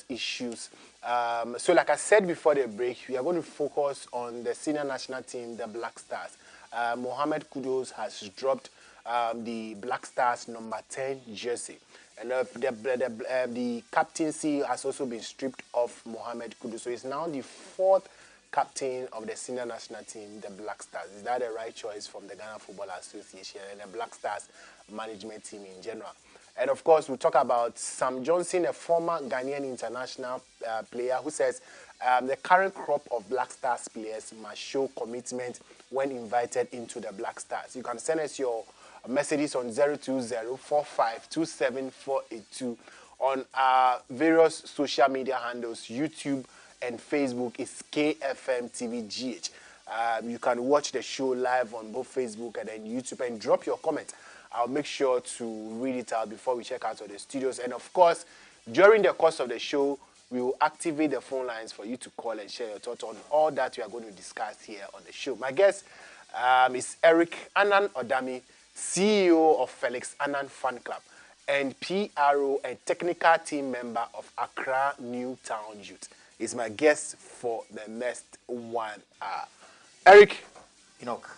issues. So like I said before the break, we are going to focus on the senior national team, the Black Stars. Mohamed Kudus has dropped the Black Stars number 10 jersey. And the captaincy has also been stripped of Mohamed Kudus. So he's now the fourth captain of the senior national team, the Black Stars. Is that the right choice from the Ghana Football Association and the Black Stars management team in general? And of course, we'll talk about Sam Johnson, a former Ghanaian international player who says the current crop of Black Stars players must show commitment when invited into the Black Stars. You can send us your messages on 020-4527-482 on our various social media handles, YouTube and Facebook is KFM TV GH. You can watch the show live on both Facebook and then YouTube and drop your comment. I'll make sure to read it out before we check out of the studios. And of course, during the course of the show, we will activate the phone lines for you to call and share your thoughts on all that we are going to discuss here on the show. My guest is Eric Anan Odami, CEO of Felix Anan Fan Club and PRO and technical team member of Accra Newtown Youth. He's my guest for the next 1 hour. Eric. Enoch.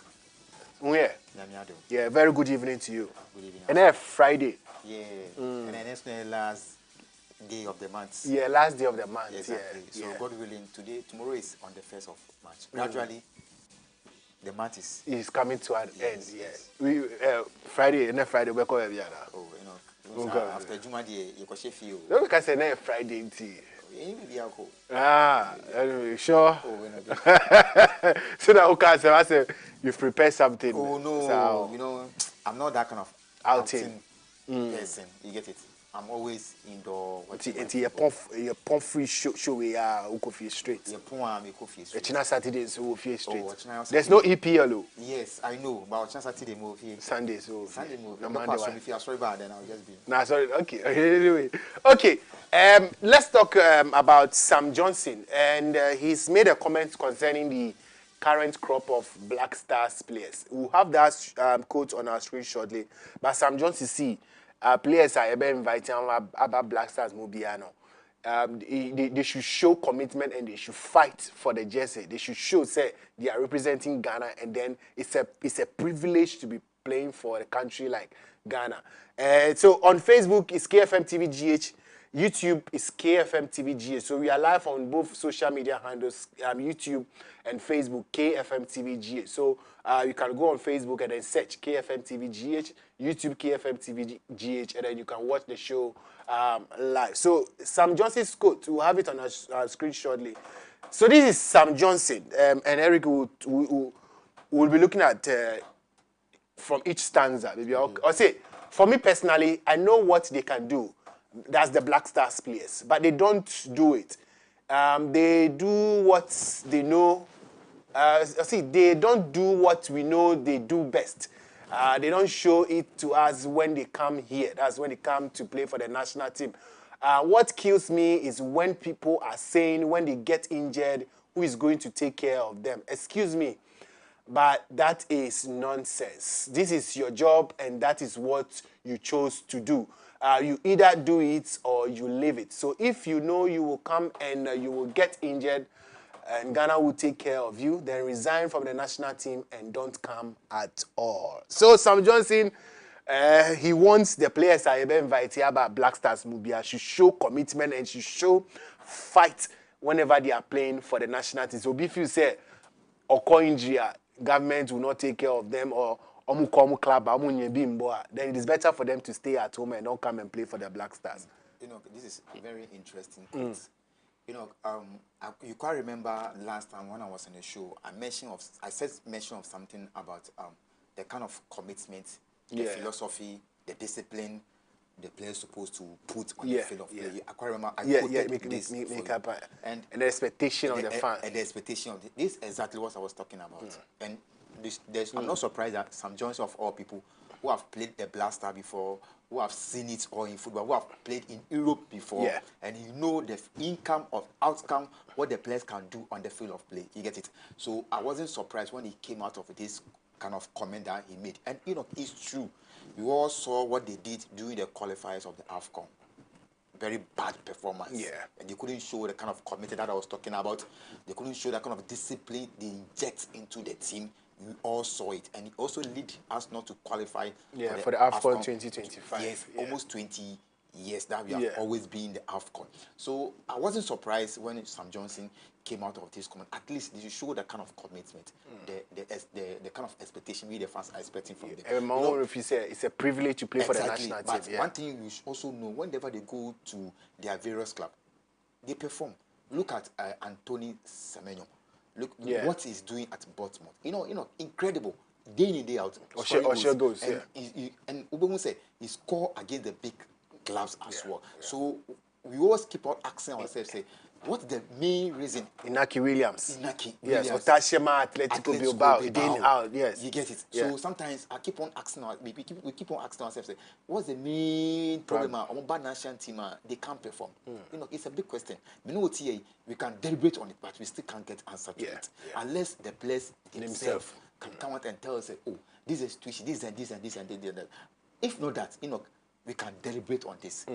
Yeah, very good evening to you. Good evening. And then Friday. Yeah. And then it's the last day of the month. Yeah, last day of the month. Exactly. Yeah. So God willing, tomorrow is on the 1st of March. Gradually, the month is coming to an end. Yes. We Friday, and then Friday we call it. Oh, Enoch. After Juma day, you can share you. No, because then Friday tea. Sure. So now, okay, so I say you've prepared something. Oh no, so, I'm not that kind of outing person. You get it? I'm always indoor. Your pump free show we are Kofi straight. Your pump me Kofi straight. China Saturday so Kofi straight. Oh, there's no EPL. Yes, I know, but China Saturday move here. Sunday so. Sunday move. No matter if you are sorry bad, then I'll just be. Nah, sorry. Okay. Anyway, okay. Let's talk about Sam Johnson, and he's made a comment concerning the current crop of Black Stars players. We'll have that quote on our screen shortly. But Sam Johnson, see, players are ever inviting about Black Stars Mobiano. They should show commitment and they should fight for the jersey. They should show, say, they are representing Ghana, and then it's a privilege to be playing for a country like Ghana. So on Facebook, it's KFM TV GH. YouTube is KFM TV GH. So we are live on both social media handles, YouTube and Facebook, KFM TV GH. So you can go on Facebook and then search KFM TV GH, YouTube KFM TV GH, and then you can watch the show live. So Sam Johnson's quote, we'll have it on our screen shortly. So this is Sam Johnson, and Eric will be looking at from each stanza. Maybe I'll say, for me personally, I know what they can do. That's the Black Stars players, but they don't do it. They do what they know. They don't do what we know they do best. They don't show it to us when they come here. That's when they come to play for the national team. What kills me is when people are saying when they get injured, who is going to take care of them? Excuse me, but that is nonsense. This is your job, and that is what you chose to do. You either do it or you leave it. So if you know you will come and you will get injured and Ghana will take care of you, then resign from the national team and don't come at all. So Sam Johnson, he wants the players I ever invited about Black Stars Mubia should show commitment and should show fight whenever they are playing for the national team. So if you say, occur injury, government will not take care of them, or then it is better for them to stay at home and not come and play for the Black Stars. This is very interesting. You can't remember last time when I was on the show, I said mention of something about the kind of commitment, the philosophy, the discipline the players supposed to put on the field of play. I can't remember. I quoted this and the expectation of the fans. And the expectation of this is exactly what I was talking about. And I'm not surprised that Sam Johnson, of all people who have played the Black Star before, who have seen it all in football, who have played in Europe before, and you know the outcome, what the players can do on the field of play. You get it? So I wasn't surprised when he came out of this kind of comment that he made. And it's true. You all saw what they did during the qualifiers of the AFCON. very bad performance. Yeah. And they couldn't show the kind of commitment that I was talking about. They couldn't show that kind of discipline they inject into the team. We all saw it. And it also led us not to qualify for the AFCON 2025. Yes, almost 20 years that we have always been in the AFCON. So I wasn't surprised when Sam Johnson came out of this comment. At least they show that kind of commitment, the kind of expectation we the fans are expecting from them. My own if you say it's a privilege to play for the national team. But one thing you should also know, whenever they go to their various clubs, they perform. Look at Anthony Semenyo. Look what he's doing at Bournemouth. Incredible. Day in, day out. Osher goes, and Ubuntu said he scored against the big clubs as well. So we always keep on asking ourselves, say, what's the main reason? Inaki Williams. Yes, Otashema, Atletico Bilbao, day in, out, yes. You get it. So sometimes I keep on asking, we keep on asking ourselves, say, what's the main problem? Our national team, they can't perform. It's a big question. We can deliberate on it, but we still can't get answer to it. Unless the players themselves can come out and tell us, oh, this is situation, this and this and this and that. If not that, we can deliberate on this.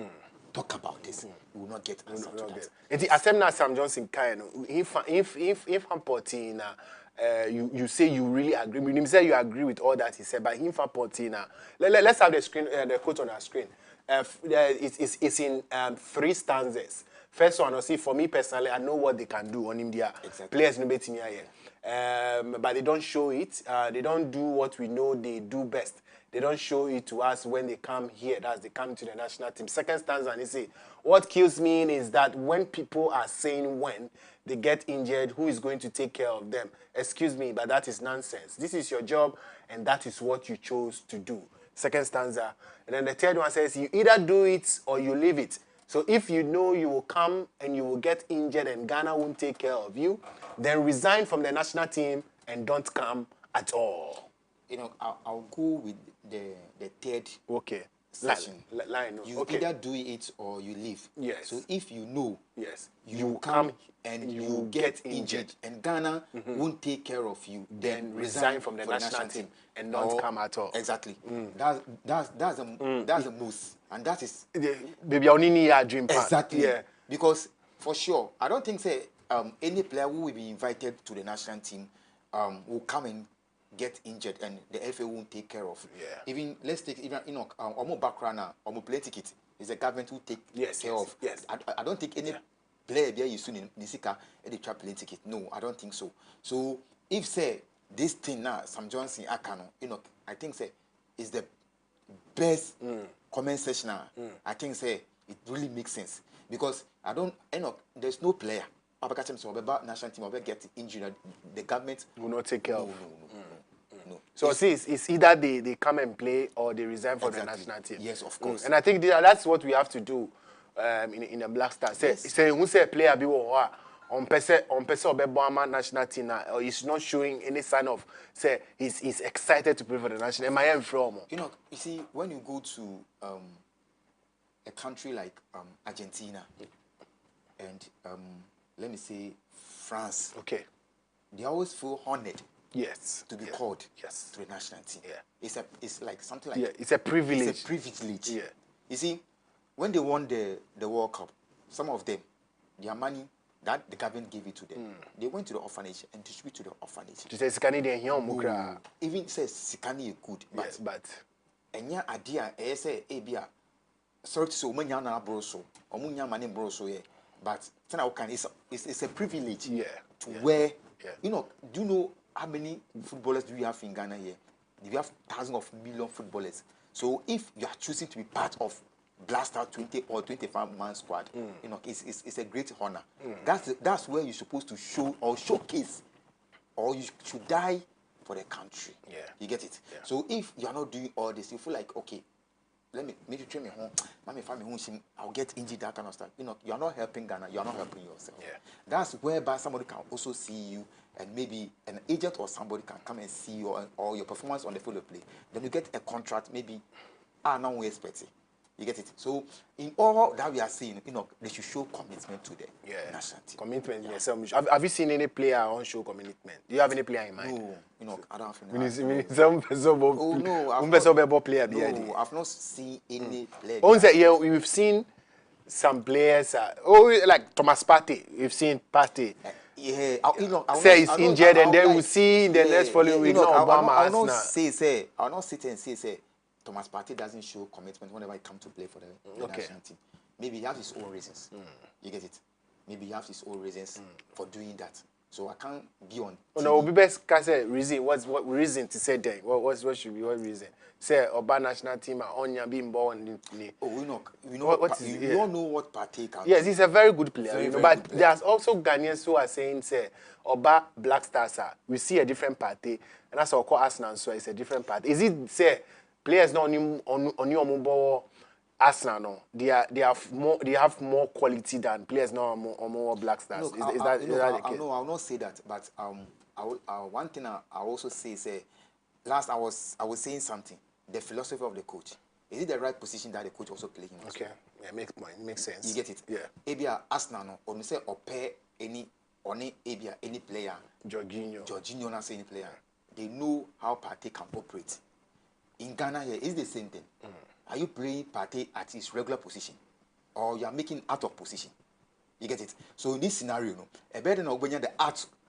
Talk about this. We will not get answer to that. It's Asemna Sam Johnson kind. If I'm putting, you say you really agree. You say you agree with all that he said, but him for putting, let's have the screen, the quote on our screen. It's in 3 stanzas. First one, I see for me personally, I know what they can do on India. Players no better here, but they don't show it. They don't do what we know they do best. They don't show it to us when they come here. That's they come to the national team. Second stanza, and they say, what kills me is that when people are saying when they get injured, who is going to take care of them? Excuse me, but that is nonsense. This is your job, and that is what you chose to do. Second stanza. And then the third one says, you either do it or you leave it. So if you know you will come and you will get injured and Ghana won't take care of you, then resign from the national team and don't come at all. I'll go with the third section. You either do it or you leave. Yes. So if you know, you come and you get injured and Ghana won't take care of you, then resign from the national team and don't come at all. Exactly. That's the most, and that is baby. I only need a dream part. Exactly. Yeah. Because for sure, I don't think any player who will be invited to the national team will come and get injured and the FA won't take care of. Even let's take almost background now, almost play ticket is the government who take care of. Yes. I don't think any player there you soon in Nisika and they try plane ticket. No, I don't think so. So if say this thing now, Sam Johnson Akano, I think say is the best comment section now. I think say it really makes sense because there's no player. National team will get injured. The government will not take care of. No. So it's either they come and play or they resign for the national team. Yes, of course. And I think that's what we have to do in the Black Stars. Say who say player be on person obebama national team or he's not showing any sign of say he's excited to play for the national. Am I from? You see, when you go to a country like Argentina and let me say France. Okay. They always feel honored. Yes. To be called. Yes. To the national team. Yeah. It's like something like. Yeah. It's a privilege. It's a privilege. Yeah. You see, when they won the World Cup, some of them, their money that the government gave it to them, they went to the orphanage and distributed to the orphanage. To say Sikani de here mukra. Even says Sikani is good, but. Enya idea say abia. Sorry to say, omunya na broso, omunya mani broso ye. But it's a privilege to wear. Do you know how many footballers do we have in Ghana here? We have thousands of million footballers. So if you are choosing to be part of Blaster 20 or 25-man squad, it's a great honor. That's where you're supposed to show or showcase, or you should die for the country. You get it? So if you are not doing all this, you feel like, okay, let me maybe train me home. Mommy, find me home. I'll get injured, that kind of stuff. You are not helping Ghana. You are not helping yourself. That's whereby somebody can also see you, and maybe an agent or somebody can come and see you or your performance on the field of play. Then you get a contract. Maybe now we expect it. You get it? So in all that we are seeing, they should show commitment to the national team. Commitment, yes. Have you seen any player on show commitment? Do you have any player in mind? No, I don't have any. No, I've not seen any player. We've seen some players are like Thomas Partey. We've seen Partey. Yeah, Say he's injured, and then we see in the next following week. No, I'll not say, I'll not sit and say, Thomas Partey doesn't show commitment whenever he comes to play for the national team. Maybe he has his own reasons. You get it? Maybe he has his own reasons for doing that. So I can't be on. Oh, no, we best can say reason. What reason to say then? What should be what reason? Say Oba national team are on being born. Oh, we all know what Partey can. Yes, he's a very good player. Very, but good player. There's also Ghanaians who are saying, say Oba Black Stars are. We see a different party, and that's our call Arsenal. So it's a different party. Is it say players not on your mobile? Arsenal, no, they have more quality than players now on more Black Stars. Look, Is that the case? No, I'll not say that. But one thing I also say, last I was saying something. The philosophy of the coach. Is it the right position that the coach also playing? Okay, yeah, makes sense. You get it? Yeah. Abia Arsenal no, or say or pair any player. Jorginho not say any player. They know how Partey can operate. In Ghana here, it's the same thing. Are you playing Partey at his regular position, or you are making out of position? You get it? So in this scenario, no, a better than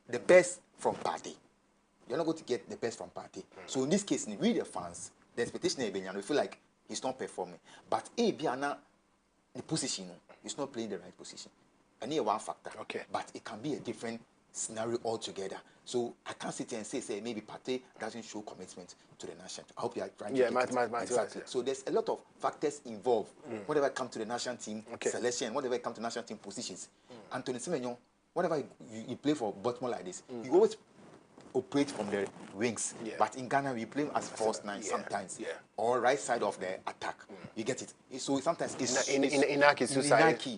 the best from Partey. You're not going to get the best from Partey. So in this case, we the fans, the expectation is we feel like he's not performing. But Biana, the position, he's not playing the right position. And here one factor. Okay. But it can be a different scenario altogether. So I can't sit here and say maybe Partey doesn't show commitment to the national team. I hope you are trying to get it. Exactly. So there's a lot of factors involved. Whenever it comes to the national team selection, whenever it comes to national team positions. Anthony Semenyo, whenever you play for Baltimore like this, you always operate from the wings. But in Ghana, we play as false nine sometimes. Or right side of the attack. You get it? So sometimes it's... Enoch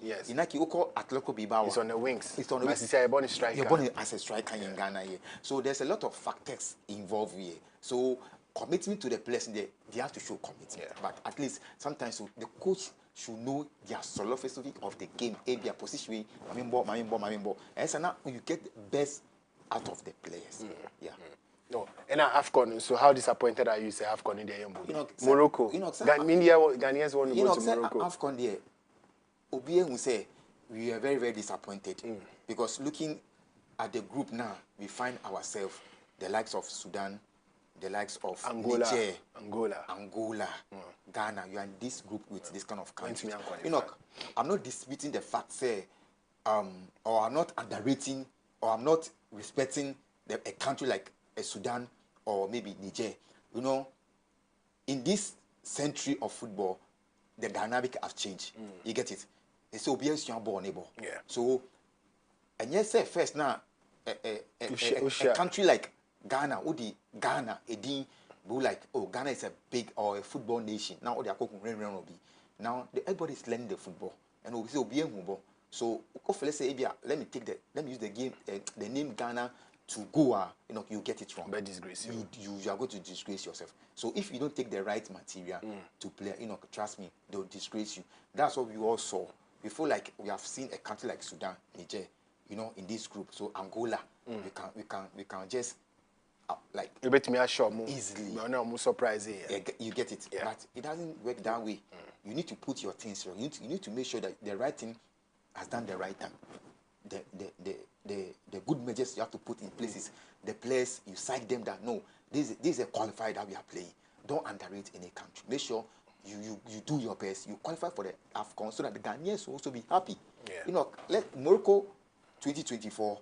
Yes. Enoch Oko Atletico Bilbao. It's on the wings. It's on the wings. You're born a striker. You're born as a striker in Ghana here. So there's a lot of factors involved here. So commitment to the players, they have to show commitment. But at least sometimes the coach should know their philosophy of the game, their position, and so now you get the best out of the players. No, and AFCON. So how disappointed are you? Say AFCON in the Morocco. Ghanaians want to go to Morocco. AFCON there. Obie will say we are very, very disappointed because looking at the group now, we find ourselves the likes of Sudan, the likes of Niger, Angola, Ghana. You are in this group with this kind of country. I'm not disputing the fact, or I'm not underrating, or I'm not respecting a country like Sudan or maybe Niger. In this century of football, the dynamic has changed. You get it? It's obvious you are born able. So, and yes, first now, a country like Ghana, Ghana, Ghana is a big or a football nation. Now they are cooking now everybody is learning the football, and we say so let's say let me use the game the name Ghana to go. You get it wrong. But disgrace you are going to disgrace yourself. So if you don't take the right material to play, trust me, they'll disgrace you. That's what we all saw. We feel like we have seen a country like Sudan, Niger, in this group. So Angola, we can just you bet me easily. No, I'm surprised. You get it, but it doesn't work that way. You need to put your things wrong. You need to make sure that the right thing has done the right time. The good measures you have to put in places. The players, you cite them that no, this is a qualifier that we are playing. Don't underrate any country. Make sure you do your best. You qualify for the AFCON so that the Ghanaians will also be happy. Let Morocco 2024.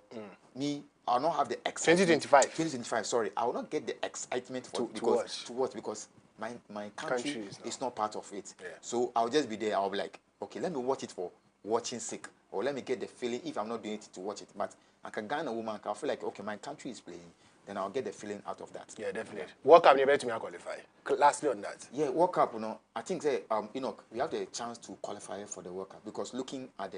I'll not have the excitement. 2025. Sorry, I will not get the excitement to watch because my country is not part of it. So I'll just be there. I'll be like, okay, let me watch it for watching sake, or let me get the feeling if I'm not doing it to watch it. But I can Ghana woman, I feel like okay, my country is playing, then I'll get the feeling out of that. Yeah, definitely. World Cup, never to me qualify. Lastly on that. Yeah, World Cup, I think Enoch, we have the chance to qualify for the World Cup because looking at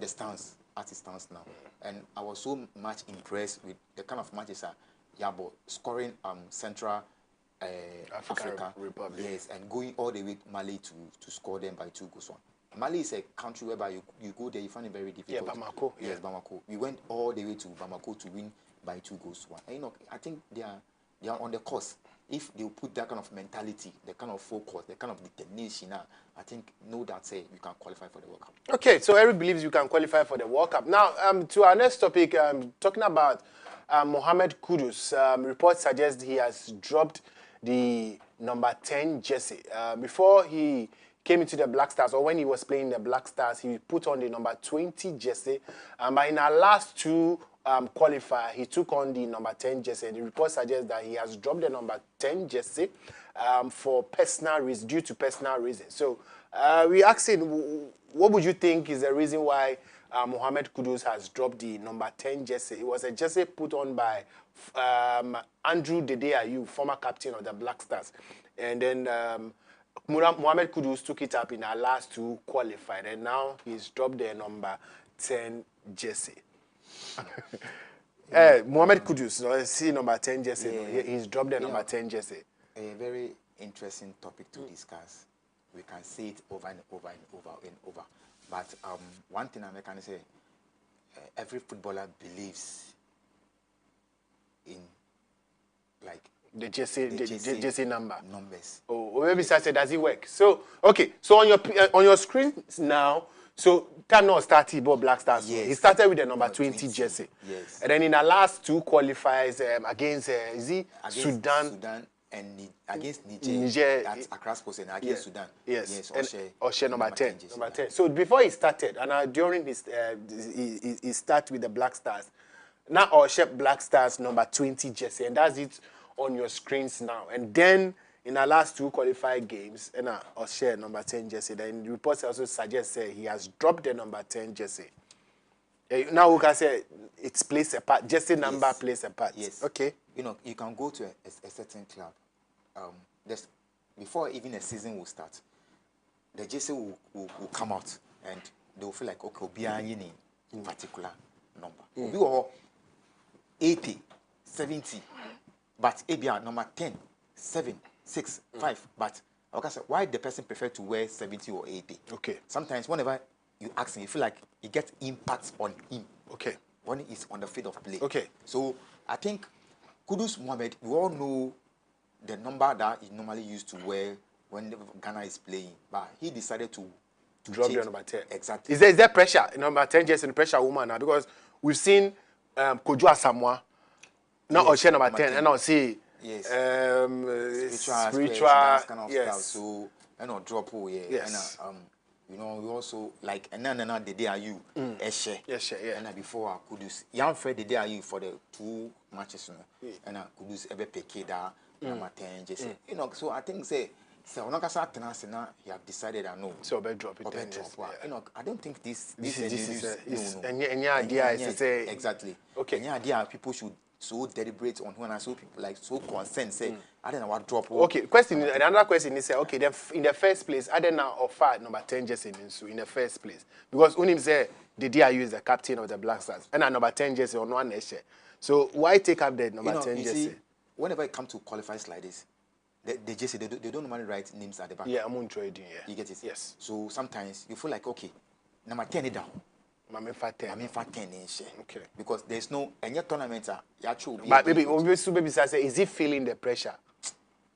the stance, as it stands now, and I was so much impressed with the kind of matches Yabo scoring Central Africa Republic. Yes, and going all the way to Mali to score them by 2 goals. Mali is a country whereby you go there, you find it very difficult. Yeah, Bamako. Yes, Bamako. We went all the way to Bamako to win by 2 goals. And I think they are on the course. if they put that kind of mentality, the kind of focus, the kind of determination, I think know that say you can qualify for the World Cup. Okay, so Eric believes you can qualify for the World Cup. Now, to our next topic, talking about Mohamed Kudus. Reports suggest he has dropped the number 10 jersey. Before he came into the Black Stars, or when he was playing the Black Stars, he put on the number 20 jersey. But in our last two qualifier, he took on the number 10 jersey. The report suggests that he has dropped the number 10 jersey for personal reasons, due to personal reasons. So we asking, what would you think is the reason why Mohamed Kudus has dropped the number 10 jersey? It was a jersey put on by Andrew Dede Ayew, former captain of the Black Stars. And then Mohamed Kudus took it up in our last two qualified, and now he's dropped the number 10 jersey. Mohamed Kudus, see number 10 jersey, he's dropped the number 10 jersey. A very interesting topic to discuss. We can say it over and over and over and over. But one thing I can say, every footballer believes in like the jersey numbers. Oh, maybe I said, does it work? So okay, so on your screen now, so cannot start about Black Stars. Yes. He started with the number 20 jersey. Yes. And then in the last two qualifiers against Sudan and against Niger at Accra Sports and against Sudan. Yes. Oshe number 10. Number 10. So before he started, and during his he started with the Black Stars. Now Oshe Black Stars number 20 jersey, and that's it on your screens now. And then in our last two qualified games, and Oshe number 10 jersey. Then the reports also suggest he has dropped the number 10 jersey. Now we can say it plays a part. Jersey number plays a part. Yes. Okay. You can go to a certain club. Before even a season will start, the jersey will come out and they will feel like, okay, we'll be in particular number. We'll be 80, 70, but ABR number 10, 7, 6, 5. But okay, so why the person prefer to wear 70 or 80? Okay. Sometimes whenever you ask him, you feel like you get impact on him. Okay. When he's on the field of play. Okay. So I think Kudus Mohamed, we all know the number that he normally used to wear when Ghana is playing, but he decided to drop the number 10. Exactly. Is there pressure? Number 10 just in pressure woman now, because we've seen Kojo Asamoah, now Oshe number 10, and I'll see spiritual that kind of stuff. Yes. So drop yes. And we also like and then the day are you Eshe. Yes, yeah. And before Kudus, young Fred the day are you for the two matches, and Kudus ebe pekeda number 10 just so I think say Onakasa Tenasina he have decided I know. So drop it. I don't think this is any idea is to say exactly. Okay. Any idea people should so deliberate on when I saw people like so concerned say I don't know what drop. Okay, another question is okay, then in the first place, I don't know offer number 10 jersey in the first place. Because Unim say the DIU is the captain of the Black Stars and number 10 jersey on one issue. So why take up the number 10 jersey? See, whenever it comes to qualifiers like this, the jersey they don't normally write names at the back. Yeah, I'm on trading, yeah. You get it? Yes. So sometimes you feel like okay, number 10 is down. Mame fa 10. Okay. Because there's no any tournament but maybe say is he feeling the pressure?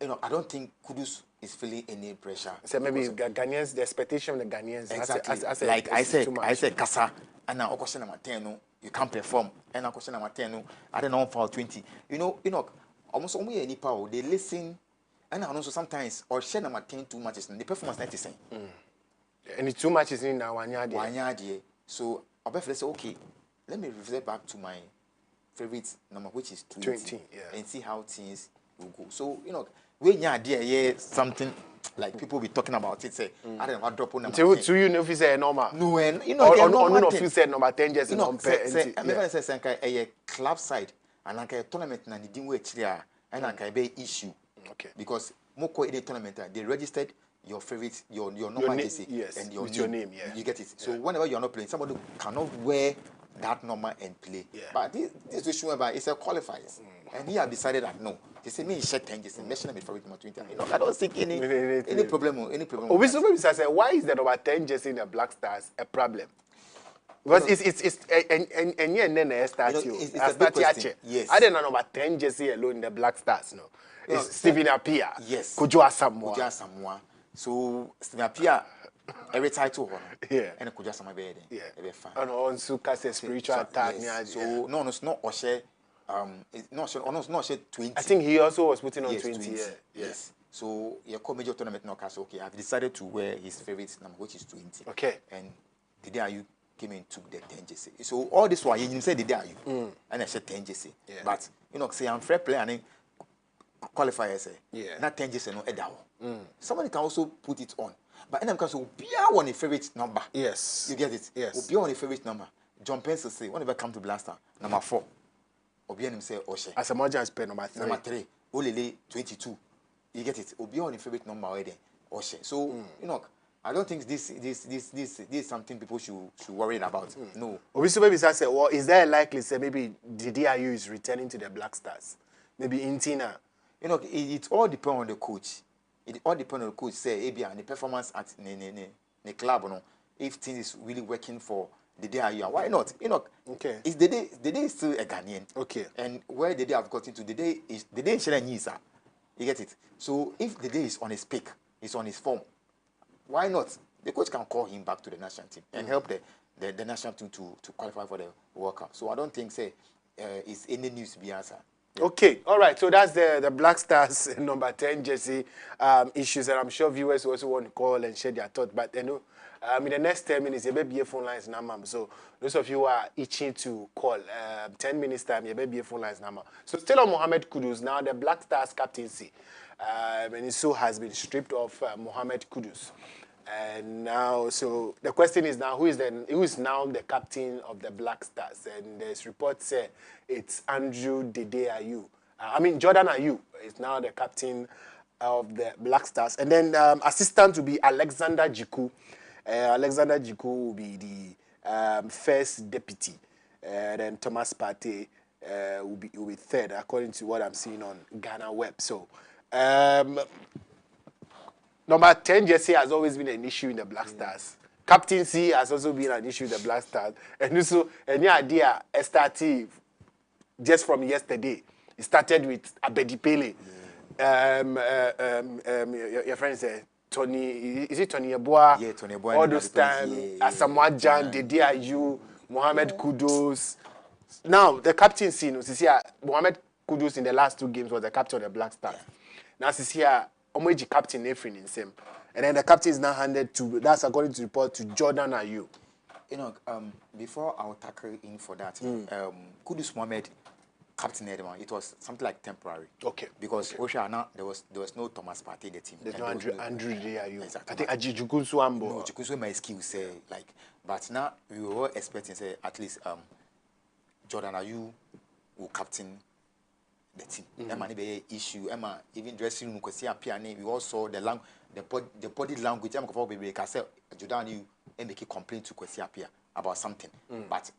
I don't think Kudus is feeling any pressure. So maybe Ghanaians, the expectation of the Ghanaians. Exactly. Like I said, Kasa, and now question number 10, you can't perform. And now question number 10, I don't know for 20. Almost only any power they listen, and also sometimes or share number 10 too much, and the performance 90 and it's too much is in now 1 year. So I'll say, okay, let me revert back to my favorite number, which is 20 and see how things will go. So, when you're there, something like people be talking about it, say, I don't know what drop on number 10. To you, if you say normal. No, and on if you say number 10 just compare. I never say, a club side, and like a tournament, and didn't wait here, and like a big issue. Okay. Because Moko in a tournament, they registered your favorite, your normal jersey, yes, and your name, you get it. So whenever you're not playing, somebody cannot wear that number and play. Yeah. But this issue about it's a qualifiers, and he have decided that no. They say me share 10 jersey, mention me for it 20. I don't think any problem. Obviously, say why is the number 10 jersey in the Black Stars a problem? Because and then start it's a big question. Yes. I didn't know number 10 Jesse alone in the Black Stars. No, it's Stephen Appiah. Yes. Kojo Asamoah. Kojo Asamoah. So Stephen Appiah every title one. Yeah. And Kojo Asamoah be Yeah. Be fine. And on Suka's spiritual attack. Yes. So no, it's not Oshe. It's not Oshe 20. I think he also was putting on yes, 20. Yeah. Yes. So your major tournament now, okay, I've decided to wear his favorite number, which is 20. Okay. And the day you came in took the 10 JC. So all this while you said the day you and I said 10 JC. Yeah. But say I'm fair play and then qualifier say not 10 JC no edao. Somebody can also put it on. But then because be on a favorite number. Yes. You get it? Yes. Be on a favorite number. John Pencil say whenever come to Blaster, number 4. Obi him say Oshe. As a Moja has played number 3. Number 3. Olele 22. You get it? Obi on a favorite number already. Oshe. So I don't think this is something people should worry about. No. Obviously, maybe say, well, is there a likely say maybe the DIU is returning to the Black Stars? Maybe Intina. It all depends on the coach. It all depends on the coach. Say, and the performance at the club, if things is really working for the DIU, why not? Okay. Is the day is still a Ghanaian. Okay. And where the day have gotten to, the day in Chinese. You get it? So if the day is on his peak, is on his form, why not? The coach can call him back to the national team and help the national team to qualify for the World Cup. So I don't think it's any news to be answered. Yeah. Okay, all right. So that's the Black Stars number 10 jersey issues, and I'm sure viewers also want to call and share their thoughts. But in the next 10 minutes, you may be a phone lines number. So those of you who are itching to call, 10 minutes time, you may be a phone lines number. So still on Mohamed Kudus now, the Black Stars captaincy. And so has been stripped of Mohamed Kudus. And now, so the question is now, who is now the captain of the Black Stars? And there's reports say it's Andrew Dede Ayew. Jordan Ayew is now the captain of the Black Stars. And then assistant will be Alexander Jiku. Alexander Jiku will be the first deputy. Then Thomas Partey will be third, according to what I'm seeing on Ghana Web. So, number 10 jersey has always been an issue in the Black Stars. Captaincy has also been an issue in the Black Stars. And also, any idea started just from yesterday. It started with Abedi Pele. Your friend said, Tony, is it Tony Yeboah? Yeah, Tony Yeboah. All those time, Asamoah Gyan, Dede Ayew, Mohamed Kudus. Now, the captaincy, Mohamed Kudus in the last 2 games was the captain of the Black Stars. Now, Omeji captain Efrin in same. And then the captain is now handed to, that's according to report, to Jordan Ayew. Before I'll tackle in for that, Kudus Mohamed captain Edman, it was something like temporary. Okay. Because Osha now there was no Thomas Partey in the team. There's no Andrew Dede Ayew. Exactly. I think Ajijukunsu Ambo. No, Jukunsu my skills but now we were expecting at least Jordan Ayew will captain the team. Emma be issue. Emma even dressing room because we all saw the body language. Emma Kofi Adadevoh can say Jordan Ayew and make a complaint to Kwesi Appiah about something. But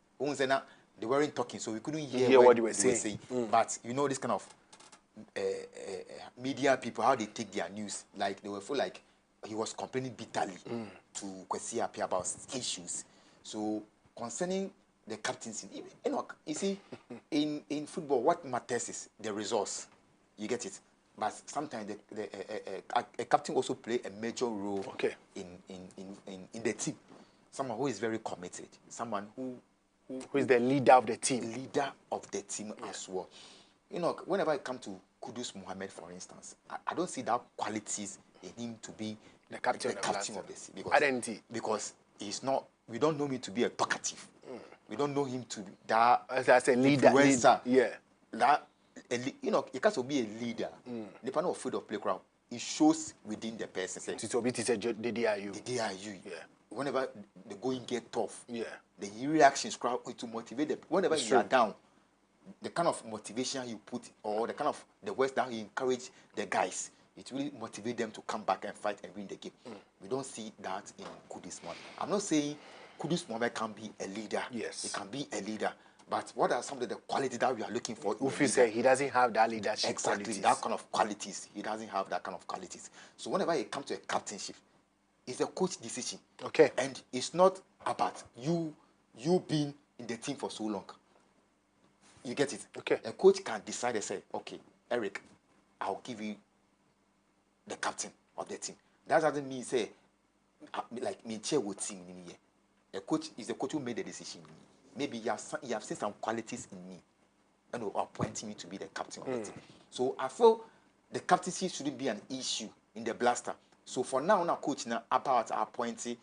they weren't talking, so we couldn't hear what they were saying. But this kind of media people, how they take their news, like they were feel like he was complaining bitterly to Kwesi Appiah about issues. So concerning the captaincy, Enoch, you see, in football, what matters is the resource. You get it? But sometimes a captain also play a major role in the team. Someone who is very committed. Someone who is the leader of the team. Leader of the team as well. Whenever I come to Kudus Mohamed, for instance, I don't see that qualities in him to be the captain of the team. Identity. Because he's not. We don't know him to be a talkative. We don't know him to be that as a leader. Yeah. That he can't be a leader. The part of field of playground, it shows within the person. Dede Ayew. Yeah. Whenever the going get tough, the reactions crowd to motivate them. Whenever you are down, the kind of motivation you put or the kind of the words that you encourage the guys, it really motivate them to come back and fight and win the game. We don't see that in Kudus Mohamed. I'm not saying Kudus Mohamed can be a leader. Yes. He can be a leader. But what are some of the qualities that we are looking for? Ufi said he doesn't have that leadership exactly qualities. That kind of qualities. He doesn't have that kind of qualities. So whenever it comes to a captainship, it's a coach decision. Okay. And it's not about you you being in the team for so long. You get it? Okay. A coach can decide and say, okay, Eric, I'll give you the captain of the team. That doesn't mean say like me chair with team in here. A coach is the coach who made the decision. Maybe you have seen some qualities in me and are appointing me to be the captain of the team. So I feel the captaincy shouldn't be an issue in the Blaster. So for now, coach now about appointing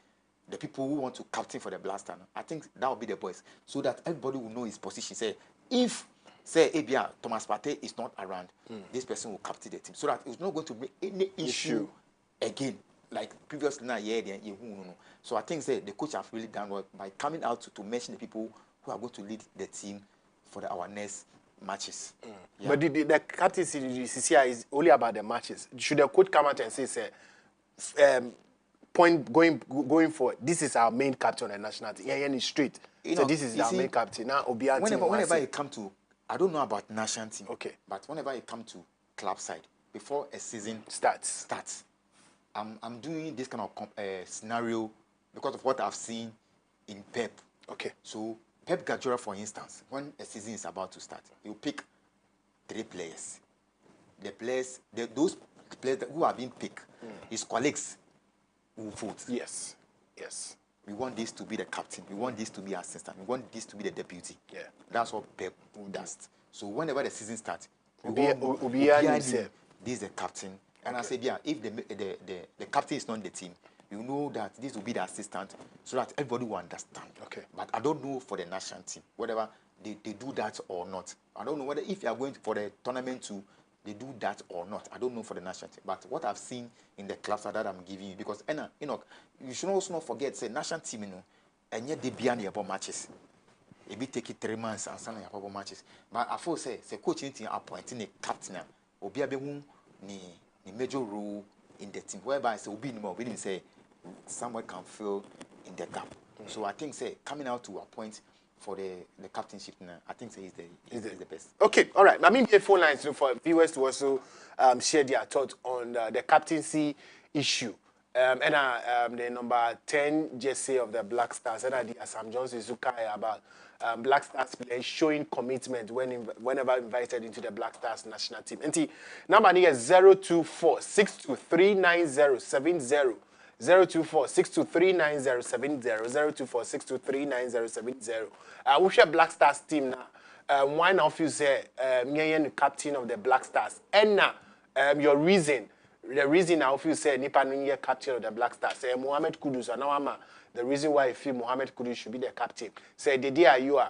the people who want to captain for the Blaster. I think that will be the boys, so that everybody will know his position. Say if Abia Thomas Partey is not around, this person will captain the team, so that it's not going to be any issue again like previously. So I think the coach have really done well by coming out to mention the people who are going to lead the team for our next matches. Yeah. But the captaincy is only about the matches. Should the coach come out and say, point going forward, this is our main captain on the national team. Yeah, straight. So this is our main captain. Now, whenever you come to, I don't know about national team. Okay. But whenever you come to club side, before a season starts, I'm doing this kind of scenario because of what I've seen in Pep. Okay. So Pep Guardiola, for instance, when a season is about to start, he'll pick 3 players. Those players who have been picked, his colleagues will vote. Yes. We want this to be the captain. We want this to be assistant. We want this to be the deputy. Yeah. That's what Pep does. So whenever the season starts, this is the captain. And I said, if the captain is not in the team, you know that this will be the assistant, so that everybody will understand. Okay. But I don't know for the national team, whether they do that or not. I don't know whether if you are going for the tournament too, they do that or not. I don't know for the national team. But what I've seen in the clubs that I'm giving you, because Enoch, you should also not forget, say national team, and yet they be on your matches. It be take it 3 months and some your matches. But I feel say coach anything appointing a captain, or be able ni major role in the team. Whereby say we didn't say someone can fill in the gap. So I think coming out to a point for the captainship now, I think is the best. Okay, all right. I mean, the phone lines for viewers to also share their thoughts on the captaincy issue. The number 10 jersey of the Black Stars, and the Sam Johnson Zukai about Black Stars players showing commitment whenever invited into the Black Stars national team. And the number is 024-623-9070. 024-623-9070. 024-623-9070. We share Black Stars team now. One of you say, the captain of the Black Stars. And now, your reason. The reason I feel say Nipa Ninja captain of the Black Stars. Say Mohamed Kudus and now the reason why I feel Mohamed Kudus should be the captain. Say the day you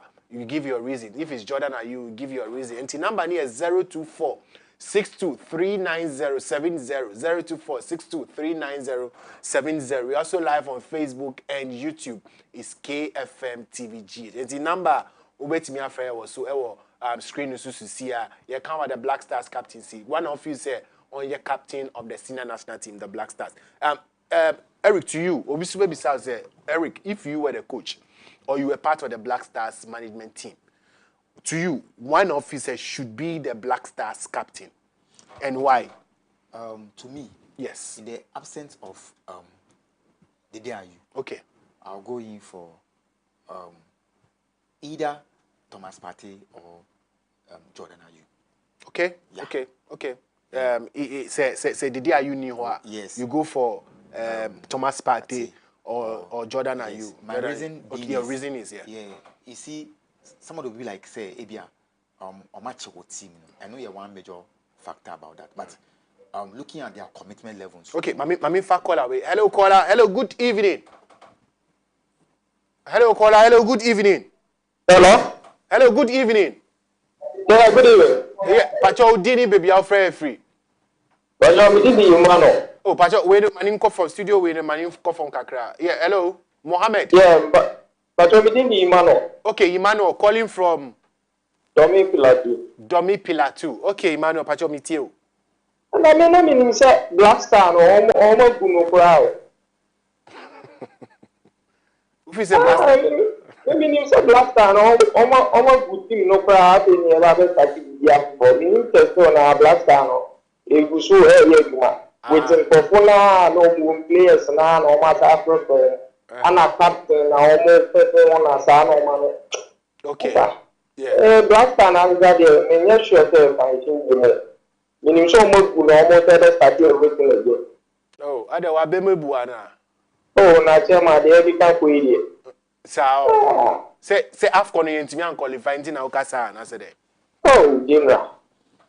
give your reason. If it's Jordan or you give your reason. And the number here is 024-623-9070. 024-623-9070. We're also live on Facebook and YouTube. It's KFM TVG. And the number me affair was so screen to see you come with the Black Stars captaincy. One of you say on your captain of the senior national team, the Black Stars. Eric, to you, obviously, besides Eric, if you were the coach or you were part of the Black Stars management team, to you, one officer should be the Black Stars captain, and why? To me, yes. In the absence of the DIU, okay, I'll go in for either Thomas Partey or Jordan Ayew. Okay, yeah. Okay. Say the day you knew what? Yes. You go for Thomas Partey or Jordan Ayew. Yes. My reason okay, your reason is yeah. You see, somebody will be like say, Abia, a match with team. I know you have one major factor about that, but looking at their commitment levels. Okay, Mami fa caller away. Hello caller. Hello, good evening. Hello caller. Hello, good evening. Hello, good evening. Yeah, good evening. Yeah, Pacho Dini baby, I'll free. Pacho, me did you oh, Pacho, wait, manim come from studio, wait, manim come from Kakra. Yeah, hello, Mohammed. Yeah, Pacho, me did you okay, Emmanuel, calling from Domi Pilatu. Domi Pilatu. Okay, Emmanuel, Pacho, meet you. And I mean, say Black Star or almost Guno Crowd. If you say Black Star. I mean, you say Black Star or almost good team no crowd in the other side. Yeah, but we need to on our Black Star. If we show here, with the Popula, no players, no matter Africa. ana captain na almost one as an man. Okay. Yeah. Black Star na there, me not sure say I think the meaning so much good almost start everything again. Oh, ada wa be mebu ana. Oh, na chairman dey be can kweli. Sao. Say AFCON yentimi an qualify nti na ukasa na say dey. Oh, Jimra.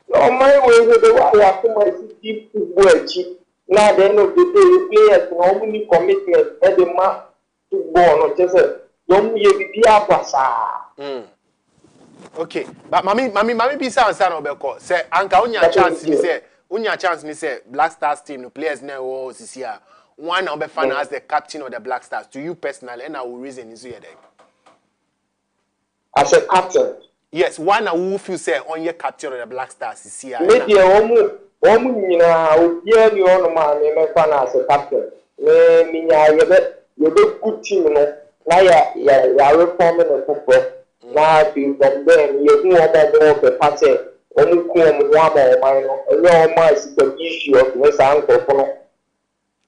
No my way with the one ya come deep football chi. Na the end of the day players no only commitment at the match football no just don't ye be abasa. Okay, but mami bisa ansa na obeko say anka unya chance ni say Black Stars team no players na wo sisi a one na obefa na as the captain of the Black Stars to you personally and I will reason is here then. As a captain. Yes, one who feel say on your captain of the Black Stars sisi a. Maybe omu nyina obia ni ono ma me fa na as a captain. Me nya yebe good team no na ya reform no football. Na be from them you who omo the party omu ku omu wa ma o no ele o ma is the issue of we san ko no.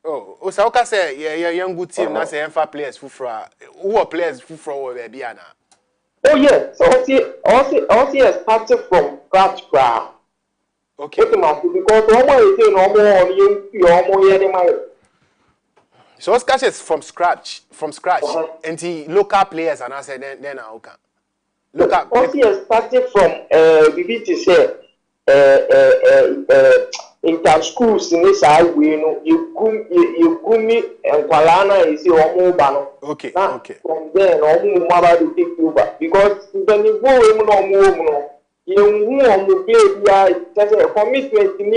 Oh, Osaka say young good team na say enfa players fufra. Who are players fufra wo be bia na? Oh yeah, so also started from scratch. Okay. Because almost is no. So Osaka is from scratch, and the local players and I said then okay. Local. Also started from we to say inter schools in this way no you gumi and kwalana is your mobile. Okay. From there no mobile to take over because when you go no you play just a commitment in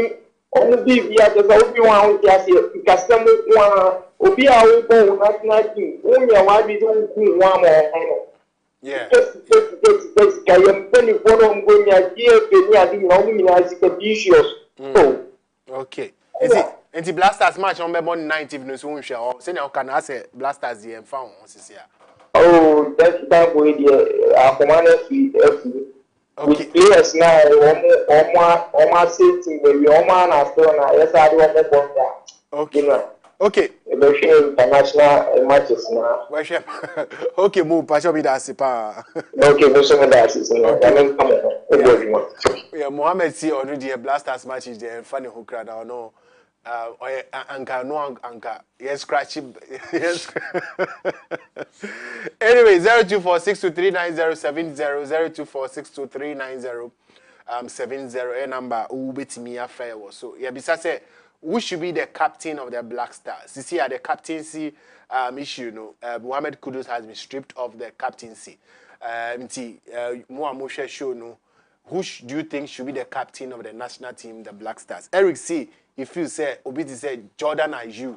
on be just obi wan just you custom one obi a we go national team when you want be do one more. Yeah. Just kayem peni bono ngonya die peni adi na mu nyina zikadicious. Oh. Okay. Is it Black Stars match on Monday 19th no so nhwe o say na o kana say Black Stars ye mfa won sisi a. Oh, that boy there akomane fi FC. Okay. Players na omo safety we omo na still na yes I do omo bonda. Okay. You know. Okay. International matches now. Okay, move. Passion be that sipa. Okay, no some that is. Yeah, Mohammed see already a Black Stars matches there. Funny who crowd or no. Anka no anka. Yes, scratch him. Yes. Anyway, 0246239070 0246239070 number who bet me a fair was so. Yeah, besides say. Who should be the captain of the Black Stars? You see, the captaincy issue, no, Mohamed Kudus has been stripped of the captaincy. Mohamed show no. Who do you think should be the captain of the national team, the Black Stars? Eric C. If you say Obiti said Jordan Ayew,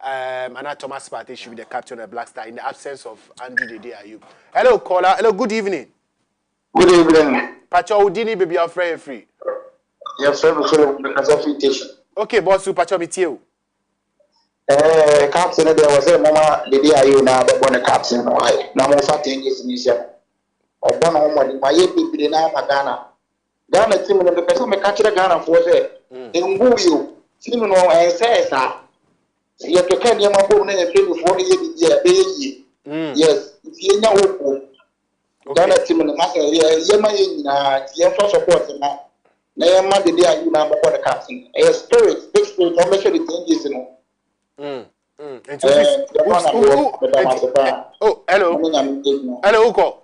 and Thomas Partey should be the captain of the Black Star in the absence of Andrew Dede Ayew. Hello, caller. Hello, good evening. Good evening. Pacho Udini baby, you're free. Yes, sir. Because of invitation. Okay, boss, Pacho Mitio. Captain, there was a mama, the day you now, but one captain, why? No more 14 years in this year. Or one woman, my people in Ghana. Ghana team, the person may catch the Ghana for it. In who you, Simon, and says, you have to carry your phone and play before the year. Yes, if you know, Ghana team in the master, yeah, for support. Now, the day you now, but the captain. A spirit, big spirit, I'm sure the changes, you know. Oh, hello. Hello, Uko.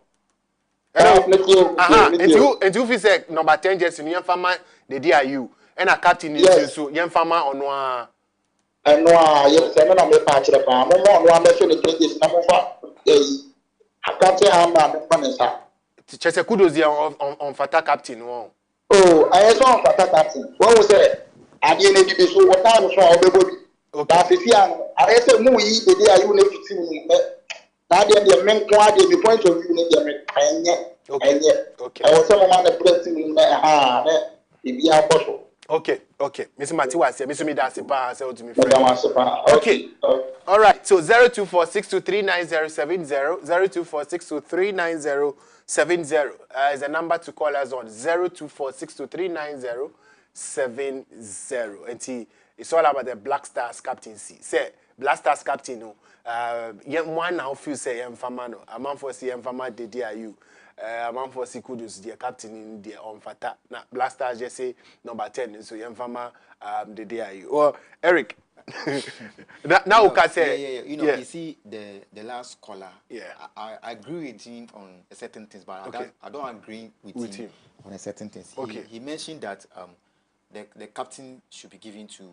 Hello. And you feel say number 10 just in your farmer, the DIU, and a captain is so young farmer on one. I know, yes, I know, I'm a patch of farm. No more, I'm sure the changes, number 4. I can't say I'm not Chese kudos on Fata captain. Oh, I saw Fata captain. What was it? I didn't need to be so what time was all the body. That's it. I said, no, the day I will 15 minutes. Now, the men quite the point of view, and yet, I was someone that blessed in my heart. If you are possible. Okay. Mr. Matiwa said, Mr. Midasipa said to me. Okay. All right. So 0246239070 0246239070 is a number to call us on 0246239070. And it's all about the Black Stars captaincy. Say Black Stars captain, one now feel say Yemfama no. A man for see Yemfama de you. A man for see Kudus, the captain in the on Fata. Now, Blaster just say number 10, so Yemfama de you. Or Eric. Now you can say, yeah. You know, you see the last caller. Yeah. I agree with him on certain things, but Okay. I don't agree with him on a certain things. Okay. He mentioned that the captain should be given to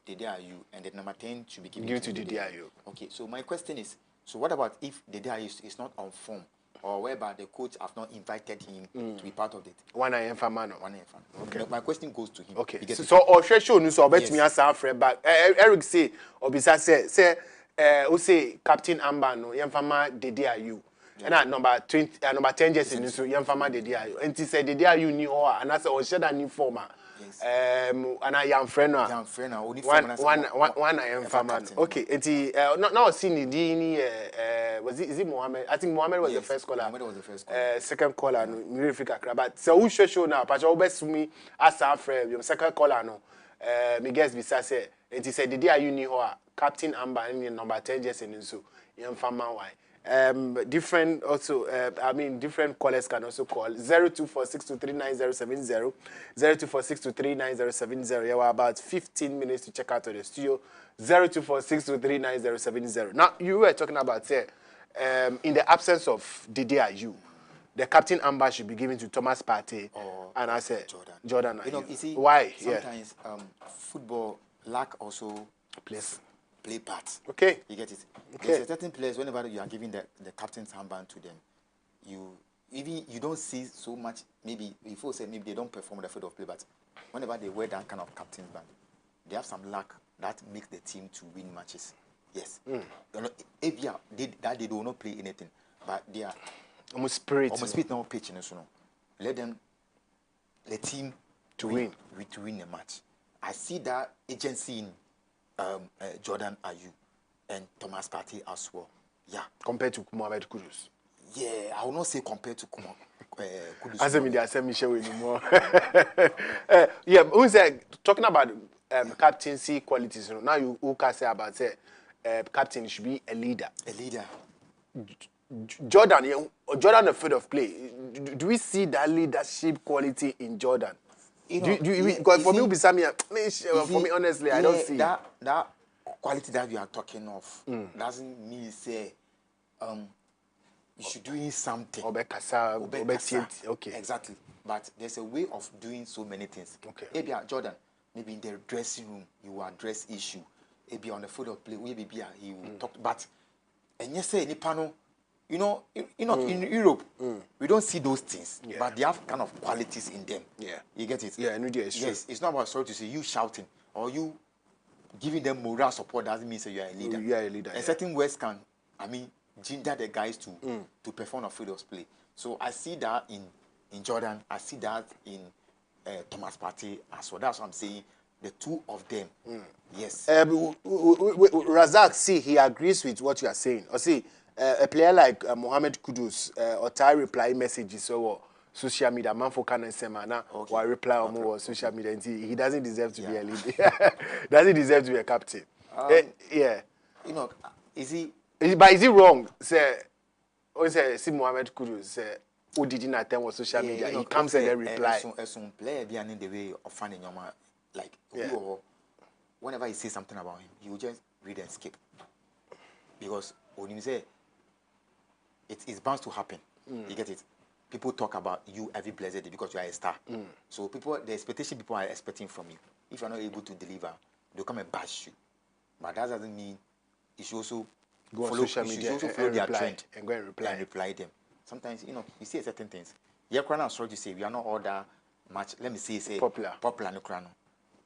Dede Ayew and the number 10 should be given to Dede Ayew. Okay, so my question is, so what about if Dede Ayew is not on form, or whereby the coach have not invited him to be part of it? One I am Famano. Okay. My question goes to him. Okay. So or show no so bet me answer friend back. Eric say Obisa say who say Captain Amba no Yemfama Dede Ayew. And number 20 number 10 jersey no so Yemfama Dede Ayew. And he said Dede Ayew ni ho and I say on share that new former. And I am friend now. One I am family. Okay, and now see Nidini was it, is it Mohammed? I think Mohammed was the first caller. Mohammed was the first caller. Second caller no Mirifika Krabat. So who show now? But you best me as our friend. Your second caller no. Me guess bisa say and he said the day you knew Captain Amber and number 10 just in so young farmer why. Different also different callers can also call 0246239070 0246239070. Yeah, we're about 15 minutes to check out of the studio. 0246239070. Now you were talking about in the absence of Dede Ayew, the Captain Amber should be given to Thomas Partey and I said Jordan Ayew. You know, you see, why? Sometimes football lack also play parts. Okay. You get it? Okay. There's a certain players, whenever you are giving the captain's armband to them, you don't see so much, maybe, before say maybe they don't perform the field of play, but whenever they wear that kind of captain's band, they have some luck that makes the team to win matches. Yes. You know, if they do not play anything, but they are almost spirit now pitching, so no. Let them, the team to win the match. I see that agency in Jordan Ayew and Thomas Partey as well. Yeah. Compared to Mohamed Kudus. Yeah, I will not say compared to Kudus. As I said, Michelle anymore. Yeah, who's talking about captaincy qualities? You know, now you who can say about captain should be a leader. A leader. Jordan, the field of play. Do we see that leadership quality in Jordan? Because for me, honestly, I don't see that quality that you are talking of. Doesn't mean say you should doing something. Okay, exactly. But there's a way of doing so many things. Okay. Maybe Jordan, maybe in the dressing room, you will address issue. Maybe on the field of play, maybe he will talk. But and you say any panel. You know, in Europe, we don't see those things, but they have kind of qualities in them. Yeah. You get it? Yeah, I know it's true. Yes, it's not about, sorry to say, you shouting or you giving them moral support doesn't mean say you are a leader. You are a leader. And certain words can, ginger the guys to perform a field of play. So I see that in Jordan, I see that in Thomas Partey as well. That's what I'm saying. The two of them, yes. Razak, see, he agrees with what you are saying. Or see, a player like Mohamed Kudus or Ty reply messages or social media, man for can semana or reply or social media. He doesn't deserve to be a leader. Doesn't deserve to be a captain. Yeah. You know, is he wrong? Say, see Mohamed Kudus say, who did not attend on social media? He comes and then reply. Some player behind the way of finding your man, like whenever he says something about him, he will just read and skip because when you say. It's bound to happen. You get it? People talk about you every blessed day because you are a star. So the expectation people are expecting from you, if you are not able to deliver, they'll come and bash you. But that doesn't mean you should also go on social media and their trend and go and reply them. Sometimes, you see certain things. Yeah, I'm sorry to say, we are not all that much, let me say popular no crano.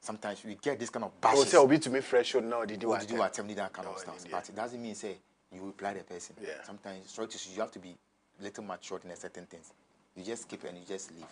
Sometimes we get this kind of bashes. Oh, be to me fresh now, did you attempt that kind of stuff? But it doesn't mean say you reply the person. Yeah. Sometimes, sorry to say, you have to be a little mature in a certain things. You just skip and you just leave.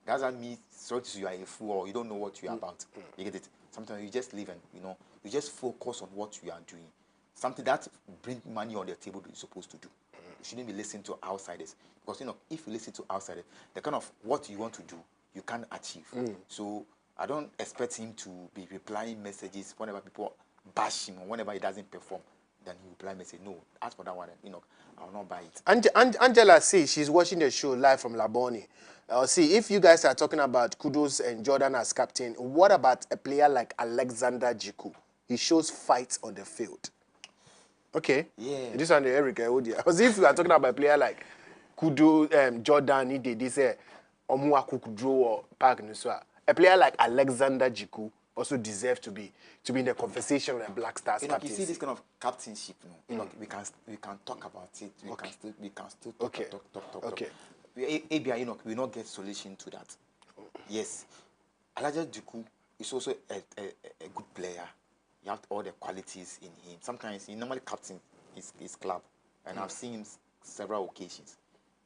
That doesn't mean, sorry to say, you are a fool or you don't know what you are about. You get it? Sometimes you just leave and, you just focus on what you are doing. Something that brings money on the table that you're supposed to do. You shouldn't be listening to outsiders. Because, if you listen to outsiders, the kind of what you want to do, you can't achieve. So, I don't expect him to be replying messages whenever people bash him or whenever he doesn't perform. then he will blame and say, no, as for that one, you know, I will not buy it. Angela says she's watching the show live from Laboni. See, if you guys are talking about Kudus and Jordan as captain, what about a player like Alexander Jiku? He shows fight on the field. Okay. Yeah. This one, Eric Ewodia. Because if you are talking about a player like Kudu, Jordan, he did this, Omua Kukudro or Park Nuswa. A player like Alexander Jiku also deserves to be in the conversation with the Black Stars captain. You see this kind of captainship, you know, we can talk about it. We can still talk. Okay. You know, we not get solution to that. Yes, Alexander Jiku is also a good player. He has all the qualities in him. Sometimes he normally captain his club, and I've seen him several occasions.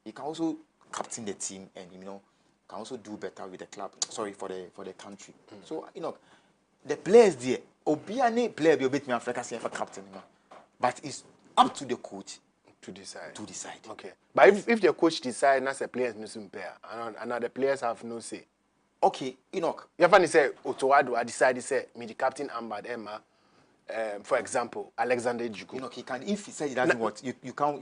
He can also captain the team, and you know, can also do better with the club. Sorry, for the country. So you know, the players there, Obiane player be obey me Africa say for captain, you know. But it's up to the coach to decide. Okay. But if the coach decides, not the players must pair, and the players have no say. Okay, Enoch. You have say Otoado, I decided say me the captain Ahmad Emma. For example, Alexander Jiku. Enoch, he can, if he said he doesn't want, you can't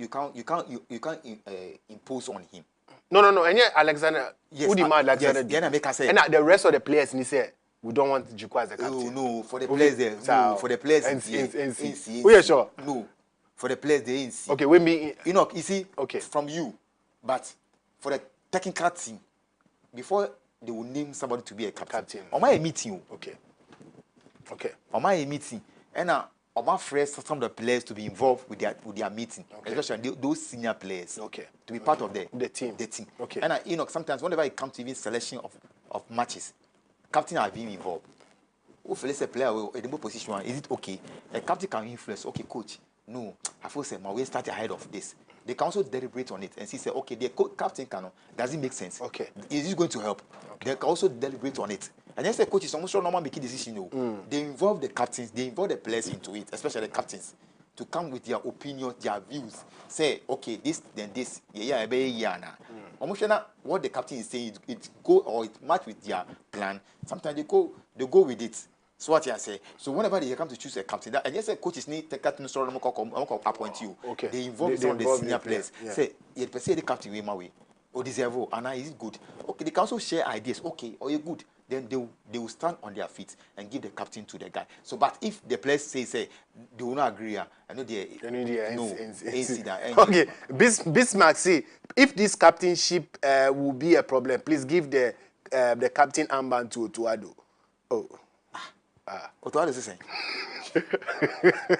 impose on him. No. And yet Alexander, who demand Alexander? Yes, and the rest of the players, he say we don't want Jiku as the captain. No, for the players there. No, for the players NC. Who you sure? No, for the players they NC. Okay, we me. Enoch, you see, okay, from you, but for the technical team, before they will name somebody to be a captain. On my meeting. Okay. On my meeting, and on my friends, some of the players to be involved with their meeting, especially those senior players. Okay. To be part of the team. Okay. And you know, sometimes whenever it comes to even selection of matches, captain are being involved. If let's say player in the position, is it okay? A captain can influence. Okay, coach. No, I feel say my way start ahead of this. They can also deliberate on it and say, okay, the captain cannot. Does it make sense? Okay. Is this going to help? Okay. They can also deliberate on it. And then the coach is almost sure normal making decision. They involve the captains, they involve the players into it, especially the captains, to come with their opinion, their views. Say, okay, this, then this, almost what the captain is saying, it go or it match with their plan. Sometimes they go with it. So what I say. So whenever they come to choose a captain, and yes, coaches need the captain to appoint you. Okay. They involve some of the senior players. Yeah. Say, say the captain way my way. Or deserve, and is it good? Okay, they can also share ideas. Okay, or you're good. Then they will stand on their feet and give the captain to the guy. So, but if the players say they will not agree, I know Okay, Bismarck, see, if this captainship will be a problem, please give the captain armband to Otuado. Otuado is saying.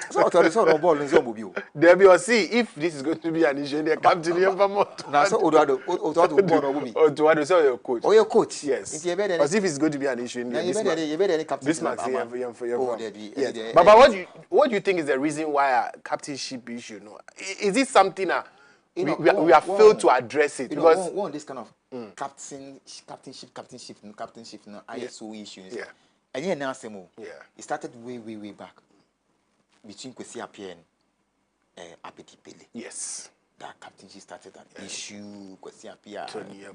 So Otuado saw no ball in Zombo. There will see if this is going to be an issue. The captain now so Otuado ball no be. Otuado so your coach. Oh, your coach. Yes. Because if it's going to be an issue, you better captain. Bismarck, yes. But what do you think is the reason why a captainship issue? No, is it something we have failed to address it? Because one this kind of captainship, no ISO issues. Yeah. And here now, yeah, it started way back between Kwesi Appiah and Apeti Pele. Yes, that captainship started an issue. Kwesi Appiah, Tony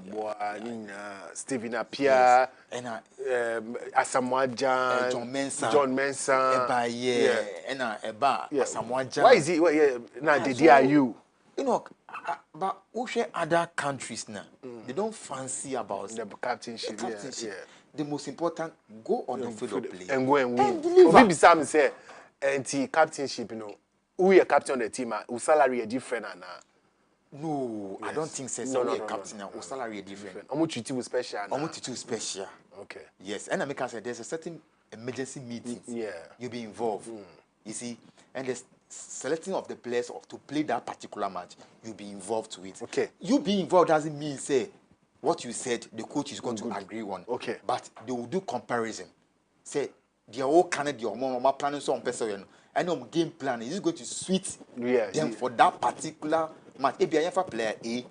Stephen Appiah, and Asamoah Gyan, John Mensah, and Asamoah Gyan. Why is it? Now the DIU. You know, but other countries now, they don't fancy about the captainship. Yeah. The most important, go on the field of play and go and win. Deliver. Sam say, captainship, who is captain of the team, whose salary is different. No, yes. I don't think so. No, captain, whose salary is different. How much you special? How much you special? Okay. Yes, and I make say there's a certain emergency meeting. Yeah. You'll be involved. You see, and the selecting of the players to play that particular match, you'll be involved with. Okay. You being involved doesn't mean say what you said the coach is going to agree on. Okay. But they will do comparison. Say they are all kind of your planning some person and game plan is going to suit them for that particular match. If you have player A,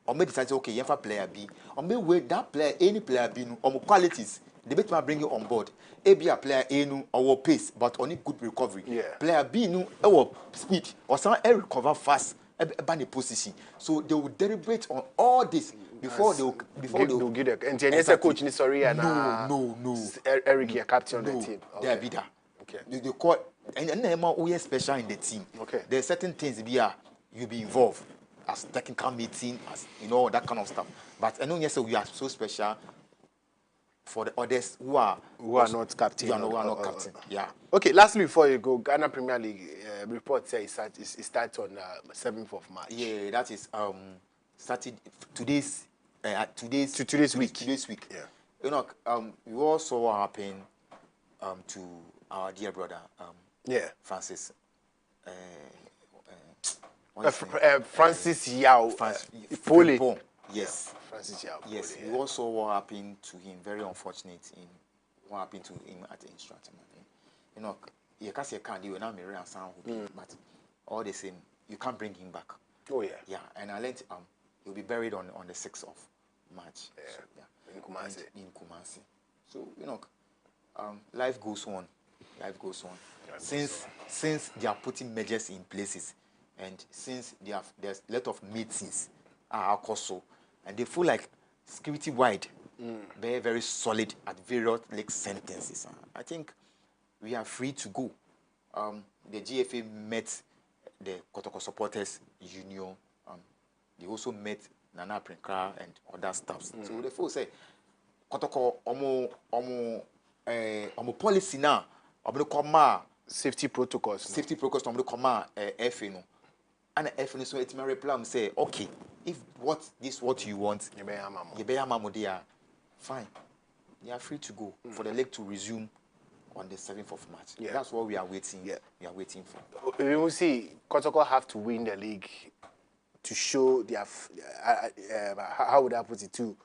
or maybe decide okay, you have player B, or maybe with that player any player B or qualities, they better bring you on board. A be a player A no or pace, but only good recovery. Yeah. Player B no or speed or some recover fast. About the position, so they will deliberate on all this before they'll give the and exactly. Coach ni sorry and no. Eric, your captain no, on the team. Okay. They call and then we are special in the team. Okay. There's certain things you'll be involved as technical meeting, as that kind of stuff. But I know yes, we are so special for the others who are not captain. Who are not captain. Yeah. Okay, lastly before you go, Ghana Premier League report says it starts on 7th of March. Yeah, that is started today's week. Today's week. Yeah. We all saw what happened to our dear brother Francis. Francis Yao Pole. Yes. Francis Yao. Yes. We all saw what happened to him. Very unfortunate in what happened to him at the instructor. You can't say can't do it, but all the same, you can't bring him back. Oh yeah. Yeah, and I learned he'll be buried on the 6th of March. Yeah. So, yeah. In Kumasi. In Kumasi. So life goes on. Life goes on. Since they are putting measures in places, and since there's a lot of meetings also, and they feel like security wide, very very solid at various league sentences. I think we are free to go. The GFA met the Kotoko Supporters Union. They also met Nana Prinkra and other staffs. So the folks say Kotoko omo policy now. Safety protocols. Safety protocols from the command FA no. And FA so it may reply say, okay, if what you want, fine. You are free to go for the league to resume on the 7th of March. Yeah. That's what we are waiting. Yeah. We are waiting for. We will see Kotoko have to win the league to show their how would I put it too?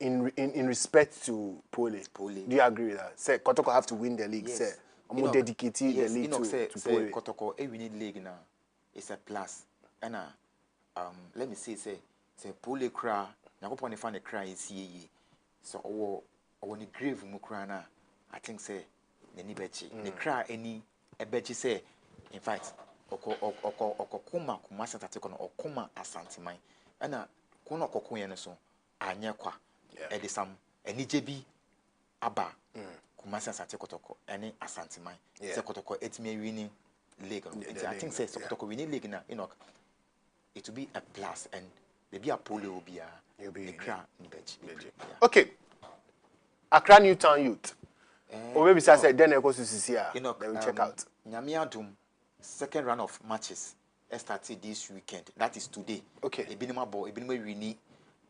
In respect to Pole. Do you agree with that? Say Kotoko have to win the league. Yes. Say I'm more dedicated the league to Pole. Kotoko every league now is a plus. And let me say Pole cry. Now go on find the cry is here. So our the grave mukrana. I think say the nibechi. The cry any a bechi say. In fact, okoma kumasa tatekono okoma asantimai. Ana kono kokuye so anyakwa. Edisam enijebi aba kumasa asante kotoko eni asantimai. Se kotoko etime winning league. I think say kotoko winning league na Enoch. It will be a plus and maybe a Pole will be a cry nibechi. Okay. Accra Newtown Youth. Or maybe I said then I go to CCR. Then we check out. Nyamiadum second round of matches started this weekend. That is today. Okay. Ebinima ball, Ebinima Rini,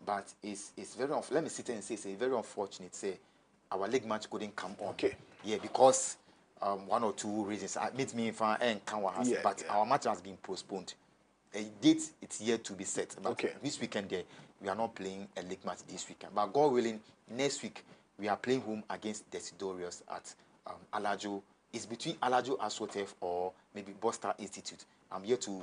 but it's very let me sit and say it's very unfortunate. Say our league match couldn't come on. Okay. Yeah, because one or two reasons. Meet me if I ain't but our match has been postponed. A date it's yet to be set. But this weekend there we are not playing a league match this weekend. But God willing, next week we are playing home against the Sidorius at Alajo. It's between Alajo Aswotef or maybe Bosta Institute. I'm here to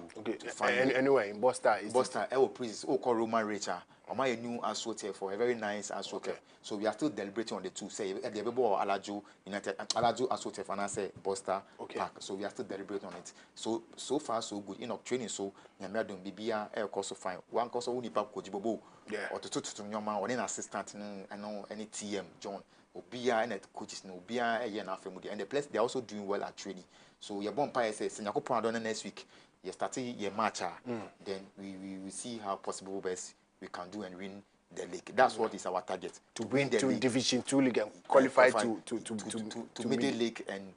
find anyway in Bosta. Bosta Ewo Priest, called Roman Rachel. Am I a new Aswotef for a very nice Aswotef? Okay. So we are still deliberating on the two. Say the Bebo or Alajo United, Alajo Aswotef, and I say Bosta Park. So we are still deliberating on it. So far so good. Training so Nyamia don't be air course fine. One course only Pap Kojibobo. Yeah. Or to Nyama or an assistant and no any TM John. Obia and coaches no Obia and the place they're also doing well at training. So your bonfire says Nyako Pradon next week. You starting your match, then we will see how possible best we can do and win the league. That's what is our target. To win the Division 2 league and qualify to middle league and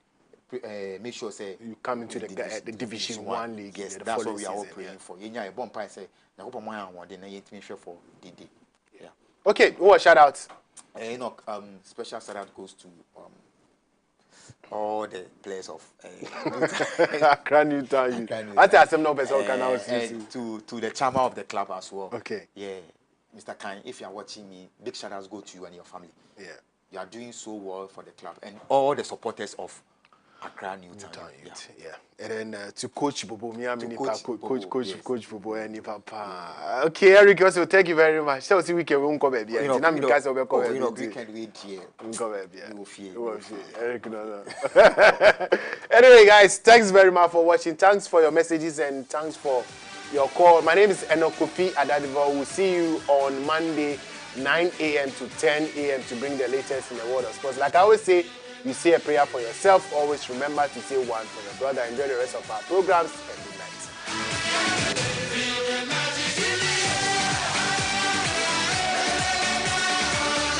make sure say you come into the Division 1 league. Yes, that's what we are all praying for. Yeah, a bonfire say Nyako Pradon then you make sure for the day. Yeah. Okay, who shout out? Special shout out goes to all the players of Accra Newtown. I think some numbers all can now to the chairman of the club as well. Okay. Yeah, Mr. Kine, if you are watching me, big shout outs go to you and your family. Yeah. You are doing so well for the club and all the supporters of Accra Newtown. Yeah. And then to Coach Bobo, Coach Bobo, and Papa. Okay, Eric, also thank you very much. So see weekend we won't come baby. Weekend we here. We come baby. We will fear. Eric, no. Anyway, guys, thanks very much for watching. Thanks for your messages and thanks for your call. My name is Enoch Kofi Adadevoh. We'll see you on Monday, 9 a.m. to 10 a.m. to bring the latest in the world of sports. Like I always say, you say a prayer for yourself, always remember to say one for your brother. Enjoy the rest of our programs. And